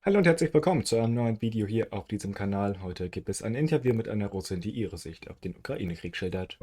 Hallo und herzlich willkommen zu einem neuen Video hier auf diesem Kanal. Heute gibt es ein Interview mit einer Russin, die ihre Sicht auf den Ukraine-Krieg schildert.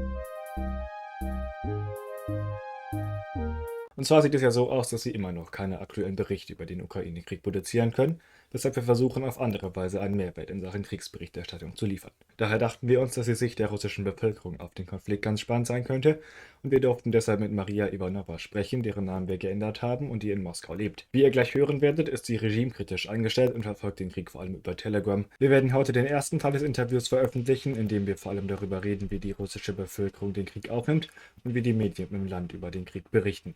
Und zwar sieht es ja so aus, dass sie immer noch keine aktuellen Berichte über den Ukraine-Krieg produzieren können, weshalb wir versuchen, auf andere Weise einen Mehrwert in Sachen Kriegsberichterstattung zu liefern. Daher dachten wir uns, dass die Sicht der russischen Bevölkerung auf den Konflikt ganz spannend sein könnte und wir durften deshalb mit Maria Ivanova sprechen, deren Namen wir geändert haben und die in Moskau lebt. Wie ihr gleich hören werdet, ist sie regimekritisch eingestellt und verfolgt den Krieg vor allem über Telegram. Wir werden heute den ersten Teil des Interviews veröffentlichen, in dem wir vor allem darüber reden, wie die russische Bevölkerung den Krieg aufnimmt und wie die Medien im Land über den Krieg berichten.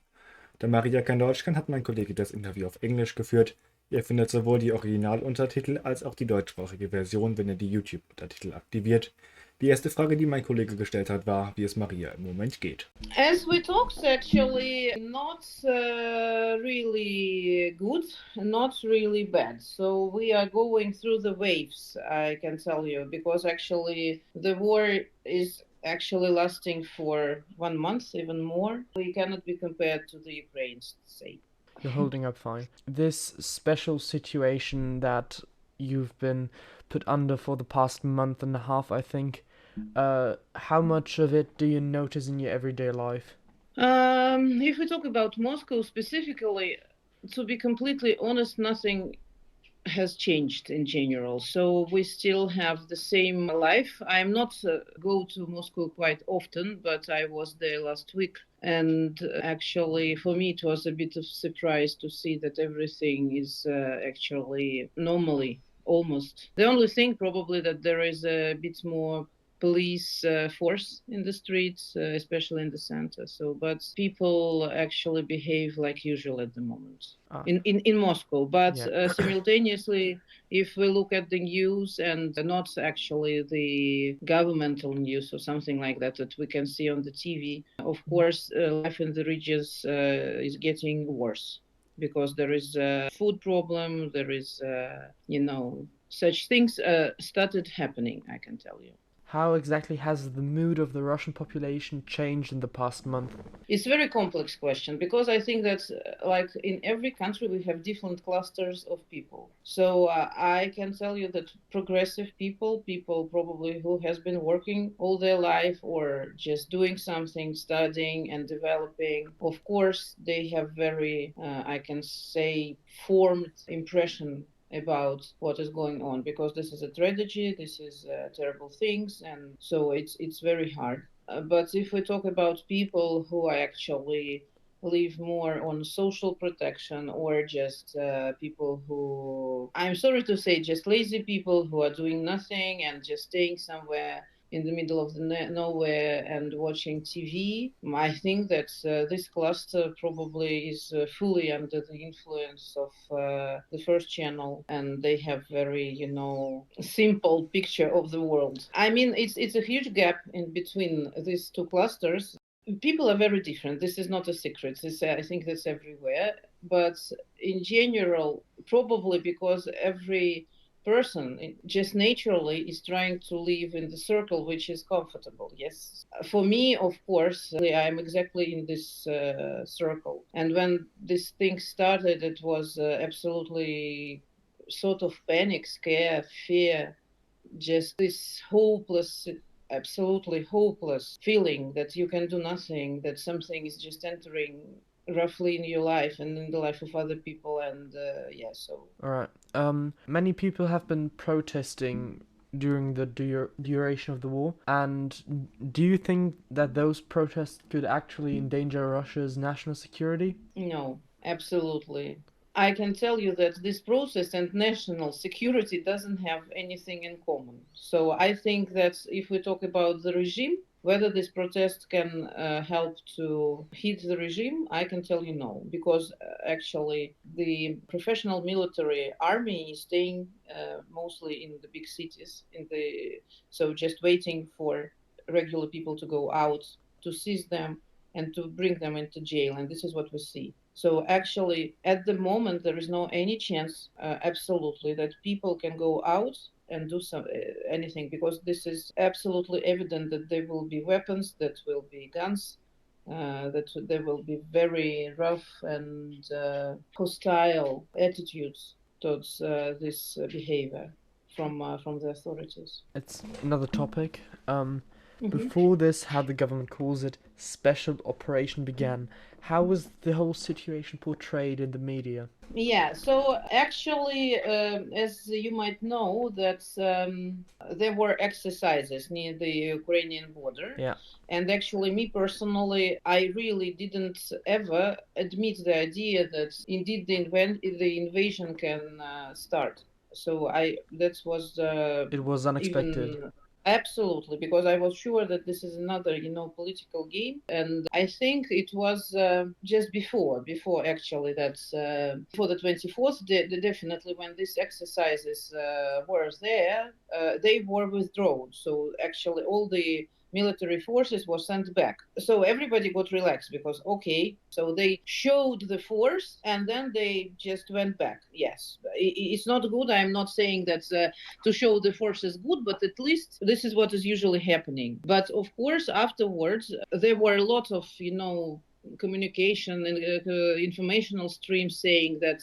Da Maria kein Deutsch kann, hat mein Kollege das Interview auf Englisch geführt. Ihr findet sowohl die Originaluntertitel als auch die deutschsprachige Version, wenn ihr die YouTube-Untertitel aktiviert. Die erste Frage, die mein Kollege gestellt hat, war, wie es Maria im Moment geht. As we talked, actually, not really good, not really bad. So we are going through the waves, I can tell you, because actually the war is actually lasting for 1 month, even more. We cannot be compared to the Ukraine's, say. You're holding up fine. This special situation that you've been put under for the past month and a half, I think, how much of it do you notice in your everyday life? If we talk about Moscow specifically, to be completely honest, nothing has changed in general. So we still have the same life. I'm not go to Moscow quite often, but I was there last week. And actually, for me, it was a bit of surprise to see that everything is actually normally almost. The only thing probably that there is a bit more police force in the streets, especially in the center. So, but people actually behave like usual at the moment in Moscow. But Yeah. simultaneously, if we look at the news and not actually the governmental news or something like that that we can see on the TV, of course, life in the regions is getting worse because there is a food problem. There is, such things started happening. I can tell you. How exactly has the mood of the Russian population changed in the past month? It's a very complex question because I think that, like in every country, we have different clusters of people. So I can tell you that progressive people probably who has been working all their life or just doing something, studying and developing, of course, they have very, I can say, formed impression about what is going on because this is a tragedy, this is terrible things, and so it's very hard. But if we talk about people who actually live more on social protection or just people who, I'm sorry to say, just lazy people who are doing nothing and just staying somewhere in the middle of the nowhere and watching TV, I think that this cluster probably is fully under the influence of the first channel, and they have very, simple picture of the world. I mean, it's a huge gap in between these two clusters. People are very different. This is not a secret. This, I think that's everywhere. But in general, probably because every person just naturally is trying to live in the circle which is comfortable. Yes, for me, of course, I'm exactly in this circle, and when this thing started, it was absolutely sort of panic, scare, fear, just this hopeless, absolutely hopeless feeling that you can do nothing, that something is just entering roughly in your life and in the life of other people, and yeah, so. All right. Many people have been protesting during the duration of the war, and do you think that those protests could actually endanger Russia's national security? No, absolutely. I can tell you that this process and national security doesn't have anything in common. So I think that if we talk about the regime, whether this protest can help to hit the regime, I can tell you no, because actually the professional military army is staying mostly in the big cities, so just waiting for regular people to go out to seize them and to bring them into jail, and this is what we see. So actually, at the moment, there is no any chance, absolutely, that people can go out and do anything because this is absolutely evident that there will be weapons, that will be guns, that there will be very rough and hostile attitudes towards this behavior from the authorities. It's another topic. Mhm. Before this, how the government calls it, special operation began. How was the whole situation portrayed in the media? Yeah, so actually, as you might know, that there were exercises near the Ukrainian border. Yeah. And actually, me personally, I really didn't ever admit the idea that indeed the invasion can start. So that was It was unexpected. even absolutely, because I was sure that this is another, political game, and I think it was just before actually that's before the 24th, definitely when these exercises were there, they were withdrawn. So actually, all the military forces were sent back. So everybody got relaxed because, okay, so they showed the force and then they just went back. Yes, it's not good. I'm not saying that to show the force is good, but at least this is what is usually happening. But of course, afterwards, there were a lot of, communication and informational streams saying that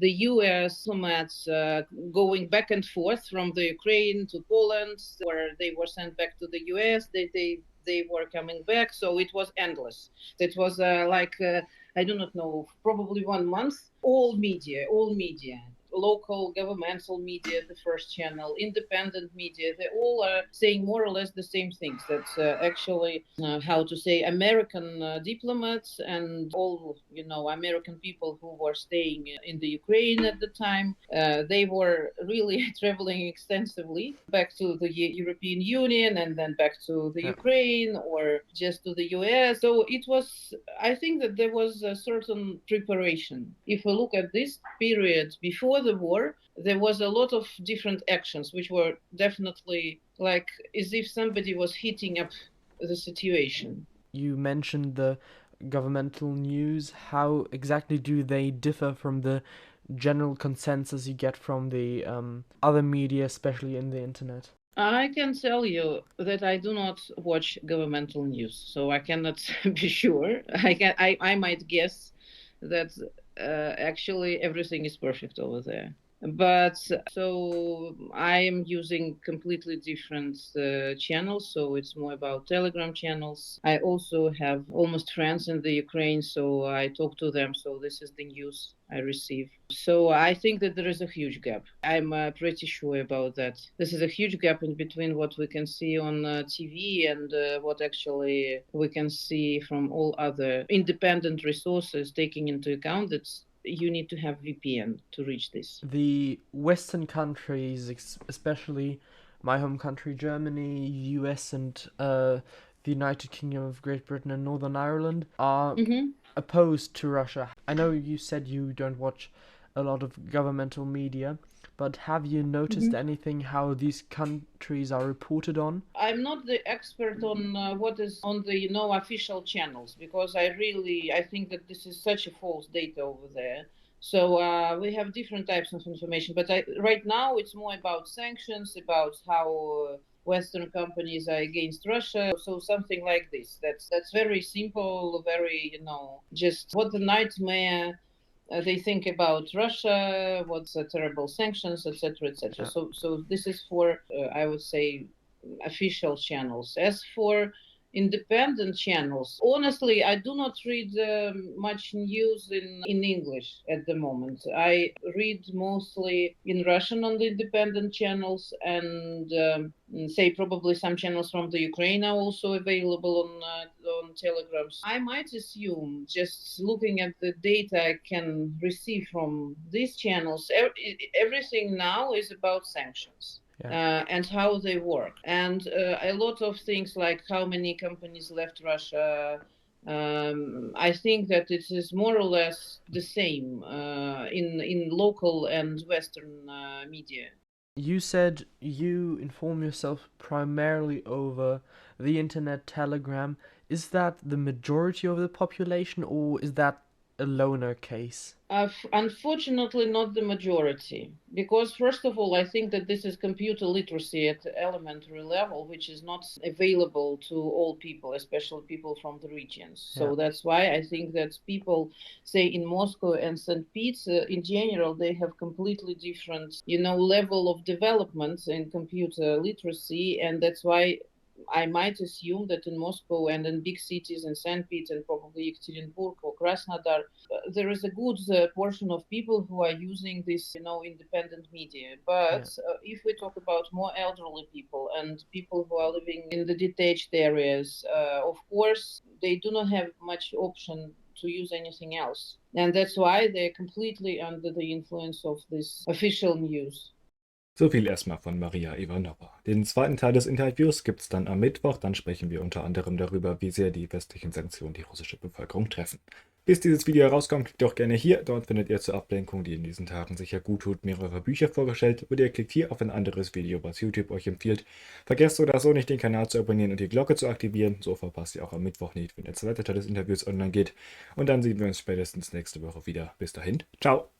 the U.S. diplomats going back and forth from the Ukraine to Poland, where they were sent back to the U.S. They were coming back, so it was endless. It was I do not know, probably 1 month. All media, local governmental media, the first channel, independent media, they all are saying more or less the same things. That actually, how to say, American diplomats and all, American people who were staying in the Ukraine at the time, they were really traveling extensively back to the European Union and then back to the Yeah. Ukraine or just to the US. So it was, I think that there was a certain preparation. If we look at this period before the war, there was a lot of different actions which were definitely like as if somebody was heating up the situation. You mentioned the governmental news. How exactly do they differ from the general consensus you get from the other media, especially in the internet? I can tell you that I do not watch governmental news, so I cannot be sure. I might guess that actually everything is perfect over there. But so I am using completely different channels. So it's more about Telegram channels. I also have almost friends in the Ukraine, so I talk to them. So this is the news I receive. So I think that there is a huge gap. I'm pretty sure about that. This is a huge gap in between what we can see on TV and what actually we can see from all other independent resources, taking into account that you need to have VPN to reach this. The Western countries, especially my home country, Germany, US, and the United Kingdom of Great Britain and Northern Ireland, are opposed to Russia. I know you said you don't watch a lot of governmental media, but have you noticed anything how these countries are reported on? I'm not the expert on what is on the official channels because I think that this is such a false data over there. So we have different types of information, but right now it's more about sanctions, about how Western companies are against Russia. So something like this. That's very simple, very just what the nightmare they think about Russia, what's the terrible sanctions, etc., etc. Yeah. So this is for I would say official channels. As for independent channels, honestly, I do not read much news in English at the moment. I read mostly in Russian on the independent channels, and say probably some channels from the Ukraine are also available on Telegram. I might assume, just looking at the data I can receive from these channels, everything now is about sanctions. Yeah. And how they work. And a lot of things like how many companies left Russia. I think that it is more or less the same in local and Western media. You said you inform yourself primarily over the internet, Telegram. Is that the majority of the population, or is that a loner case? Unfortunately, not the majority, because first of all, I think that this is computer literacy at the elementary level, which is not available to all people, especially people from the regions. So that's why I think that people, say in Moscow and St. Pete, in general, they have completely different, level of development in computer literacy, and that's why I might assume that in Moscow and in big cities in St. Pete and probably Ekaterinburg or Krasnodar, there is a good portion of people who are using this, independent media. But if we talk about more elderly people and people who are living in the detached areas, of course, they do not have much option to use anything else. And that's why they're completely under the influence of this official news. So viel erstmal von Maria Ivanova. Den zweiten Teil des Interviews gibt es dann am Mittwoch. Dann sprechen wir unter anderem darüber, wie sehr die westlichen Sanktionen die russische Bevölkerung treffen. Bis dieses Video herauskommt, klickt doch gerne hier. Dort findet ihr zur Ablenkung, die in diesen Tagen sicher gut tut, mehrere Bücher vorgestellt. Oder ihr klickt hier auf ein anderes Video, was YouTube euch empfiehlt. Vergesst oder so nicht, den Kanal zu abonnieren und die Glocke zu aktivieren. So verpasst ihr auch am Mittwoch nicht, wenn der zweite Teil des Interviews online geht. Und dann sehen wir uns spätestens nächste Woche wieder. Bis dahin, ciao!